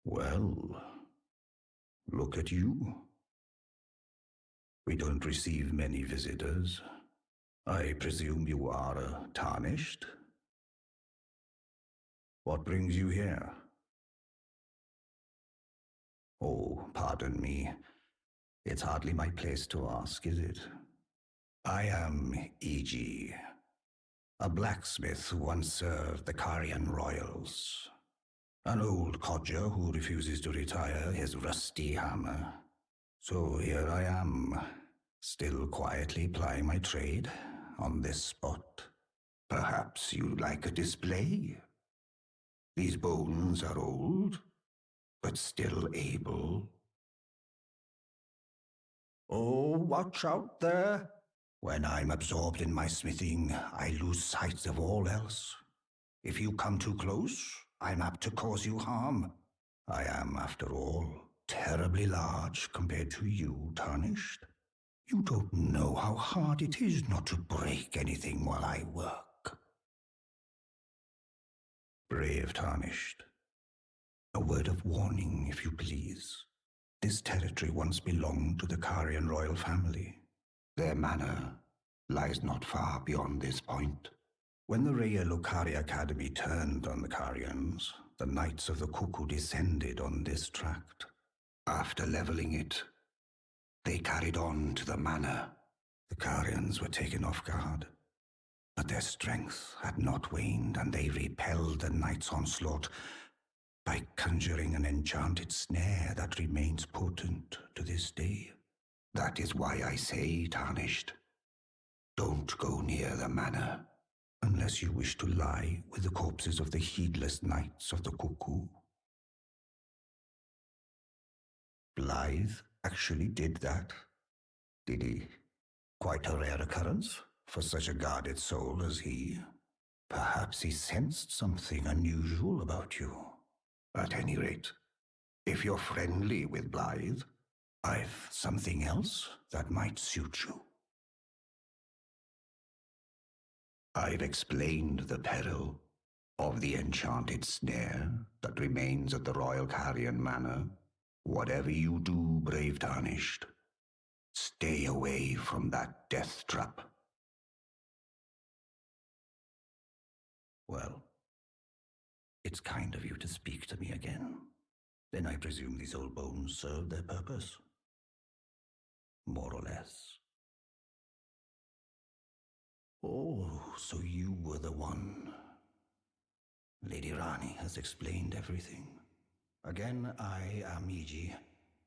Well, look at you. We don't receive many visitors. I presume you are tarnished? What brings you here? Oh, pardon me. It's hardly my place to ask, is it? I am E.G., a blacksmith who once served the Carian royals. An old codger who refuses to retire his rusty hammer. So here I am, still quietly plying my trade on this spot. Perhaps you'd like a display? These bones are old, but still able. Oh, watch out there! When I'm absorbed in my smithing, I lose sight of all else. If you come too close, I'm apt to cause you harm. I am, after all, terribly large compared to you, Tarnished. You don't know how hard it is not to break anything while I work. Brave Tarnished. A word of warning, if you please. This territory once belonged to the Carian royal family. Their manor lies not far beyond this point. When the Raya Lucari Academy turned on the Carians, the Knights of the Cuckoo descended on this tract. After leveling it, they carried on to the manor. The Carians were taken off guard, but their strength had not waned, and they repelled the Knights' onslaught by conjuring an enchanted snare that remains potent to this day. That is why I say, Tarnished, don't go near the manor, unless you wish to lie with the corpses of the heedless Knights of the Cuckoo. Blythe actually did that, did he? Quite a rare occurrence for such a guarded soul as he. Perhaps he sensed something unusual about you. At any rate, if you're friendly with Blythe, I've something else that might suit you. I've explained the peril of the enchanted snare that remains at the Royal Carian Manor. Whatever you do, brave Tarnished, stay away from that death trap. Well, it's kind of you to speak to me again. Then I presume these old bones served their purpose? More or less. Oh, so you were the one. Lady Rani has explained everything. Again, I am E.G.,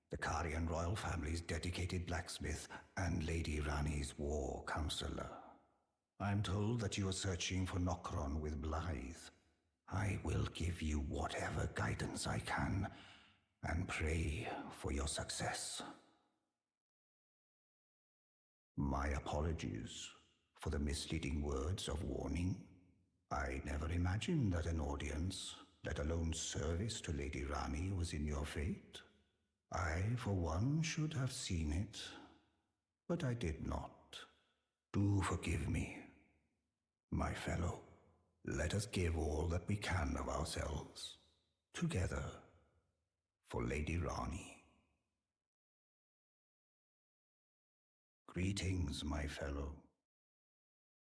the Carian royal family's dedicated blacksmith and Lady Rani's war counselor. I'm told that you are searching for Nokron with Blythe. I will give you whatever guidance I can and pray for your success. My apologies for the misleading words of warning. I never imagined that an audience, let alone service to Lady Rani, was in your fate. I, for one, should have seen it, but I did not. Do forgive me, my fellow. Let us give all that we can of ourselves, together, for Lady Rani. Greetings, my fellow.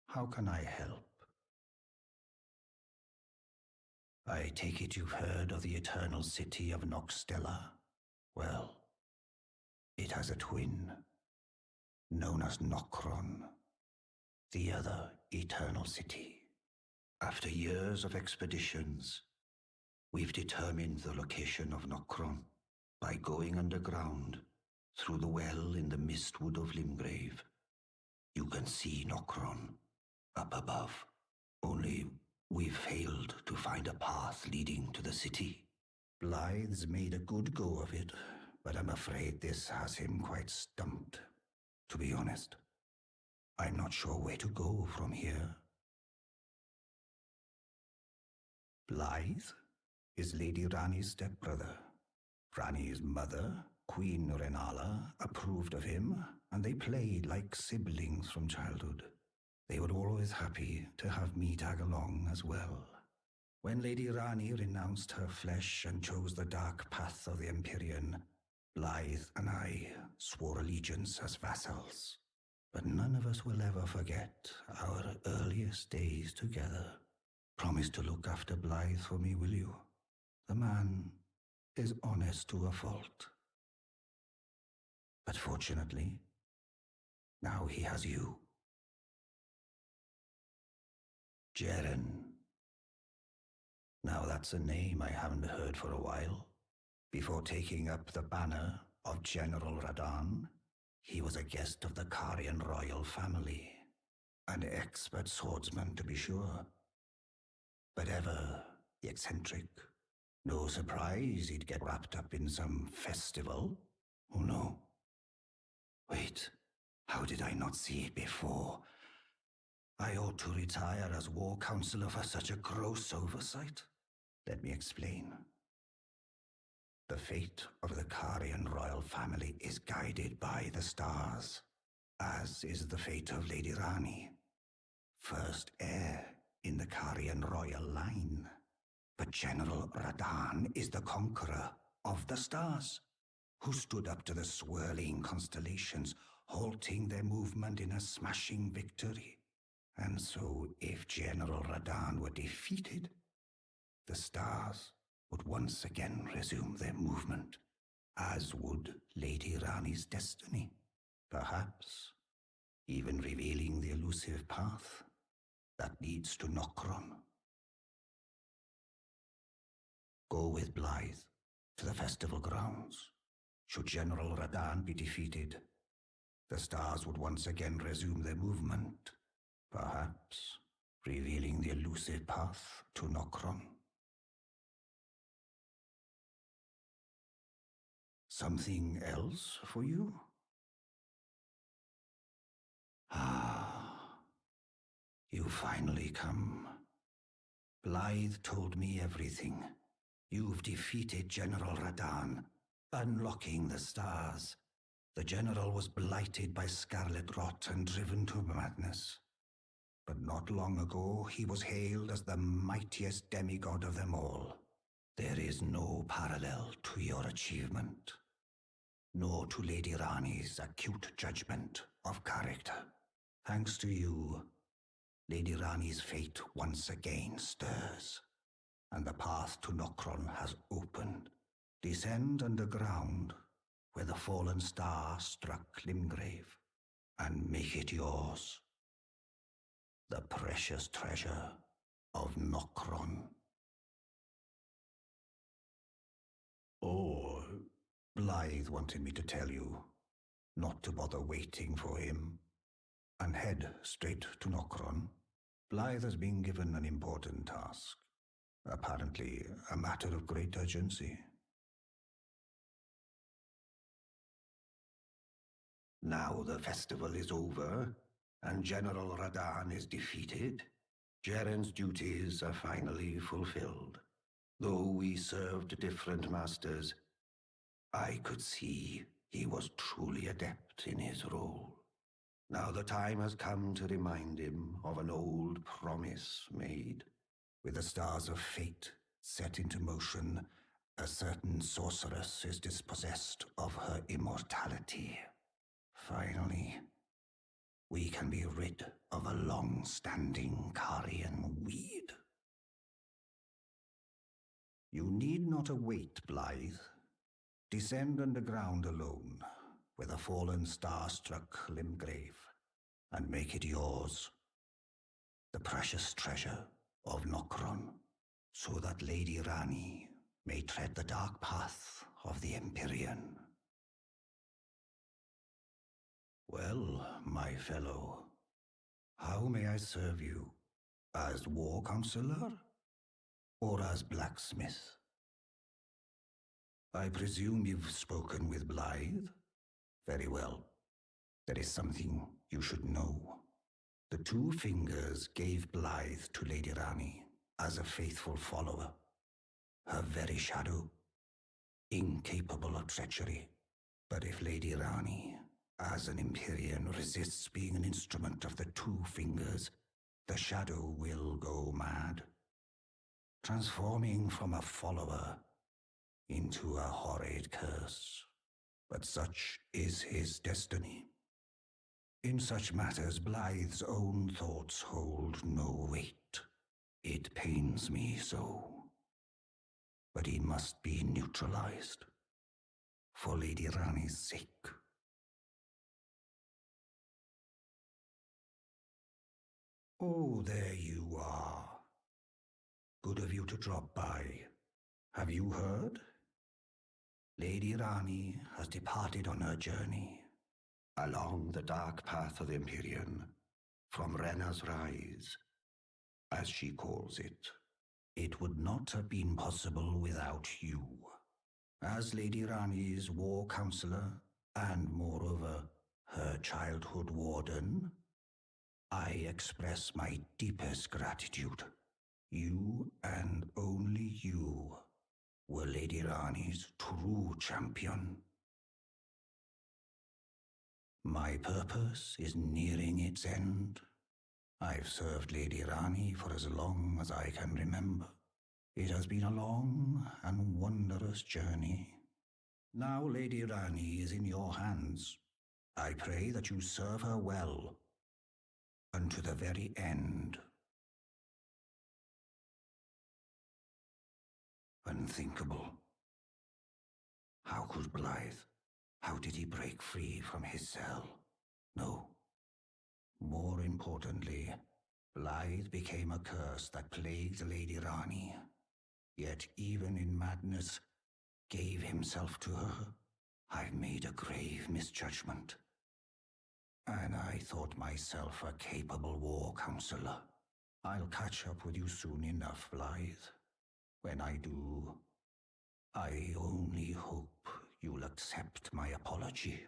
How can I help? I take it you've heard of the eternal city of Noxtella. Well, it has a twin, known as Nokron, the other eternal city. After years of expeditions, we've determined the location of Nokron by going underground through the well in the mistwood of Limgrave. You can see Nokron up above, only we've failed to find a path leading to the city. Blythe's made a good go of it, but I'm afraid this has him quite stumped. To be honest, I'm not sure where to go from here. Blythe is Lady Rani's stepbrother. Rani's mother, Queen Renala, approved of him, and they played like siblings from childhood. They were always happy to have me tag along as well. When Lady Rani renounced her flesh and chose the dark path of the Empyrean, Blythe and I swore allegiance as vassals. But none of us will ever forget our earliest days together. Promise to look after Blythe for me, will you? The man is honest to a fault. But fortunately, now he has you. Jeren. Now that's a name I haven't heard for a while. Before taking up the banner of General Radan, he was a guest of the Karian royal family. An expert swordsman, to be sure. But ever eccentric. No surprise he'd get wrapped up in some festival. Oh no. Wait, how did I not see it before? I ought to retire as war counselor for such a gross oversight. Let me explain. The fate of the Karian royal family is guided by the stars, as is the fate of Lady Rani, first heir in the Karian royal line. But General Radan is the conqueror of the stars, who stood up to the swirling constellations, halting their movement in a smashing victory. And so, if General Radan were defeated, the stars would once again resume their movement, as would Lady Rani's destiny, perhaps even revealing the elusive path that leads to Nokron. Go with Blythe to the festival grounds. Should General Radan be defeated, the stars would once again resume their movement, perhaps revealing the elusive path to Nokron. Something else for you? Ah, you finally come. Blythe told me everything. You've defeated General Radan, unlocking the stars. The general was blighted by scarlet rot and driven to madness. But not long ago, he was hailed as the mightiest demigod of them all. There is no parallel to your achievement, nor to Lady Rani's acute judgment of character. Thanks to you, Lady Rani's fate once again stirs, and the path to Nokron has opened. Descend underground, where the fallen star struck Limgrave, and make it yours. The precious treasure of Nokron. Oh, Blythe wanted me to tell you not to bother waiting for him and head straight to Nokron. Blythe has been given an important task, apparently a matter of great urgency. Now the festival is over, and General Radan is defeated. Jeren's duties are finally fulfilled. Though we served different masters, I could see he was truly adept in his role. Now the time has come to remind him of an old promise made. With the stars of fate set into motion, a certain sorceress is dispossessed of her immortality. Finally, we can be rid of a long-standing Karian weed. You need not await Blythe. Descend underground alone, where the fallen star struck Limgrave, and make it yours. The precious treasure of Nokron, so that Lady Rani may tread the dark path of the Empyrean. Well, my fellow, how may I serve you? As war counselor? Or as blacksmith? I presume you've spoken with Blythe? Very well. There is something you should know. The two fingers gave Blythe to Lady Rani as a faithful follower. Her very shadow, incapable of treachery. But if Lady Rani, as an Empyrean, resists being an instrument of the two fingers, the shadow will go mad. transforming from a follower into a horrid curse. But such is his destiny. In such matters, Blythe's own thoughts hold no weight. It pains me so. But he must be neutralized, for Lady Rani's sake. Oh, there you are. Good of you to drop by. Have you heard? Lady Rani has departed on her journey along the dark path of the Empyrean, from Renna's Rise, as she calls it. It would not have been possible without you. As Lady Rani's war counselor, and moreover, her childhood warden, I express my deepest gratitude. You, and only you, were Lady Rani's true champion. My purpose is nearing its end. I've served Lady Rani for as long as I can remember. It has been a long and wondrous journey. Now Lady Rani is in your hands. I pray that you serve her well, unto the very end. Unthinkable. How could Blythe? How did he break free from his cell? No. More importantly, Blythe became a curse that plagued Lady Rani, yet even in madness gave himself to her. I've made a grave misjudgment. And I thought myself a capable war counselor. I'll catch up with you soon enough, Blythe. When I do, I only hope you'll accept my apology.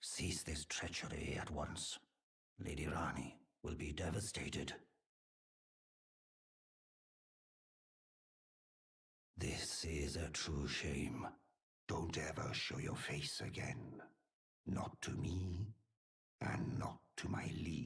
Cease this treachery at once. Lady Rani will be devastated. This is a true shame. Don't ever show your face again. Not to me, and not to my liege.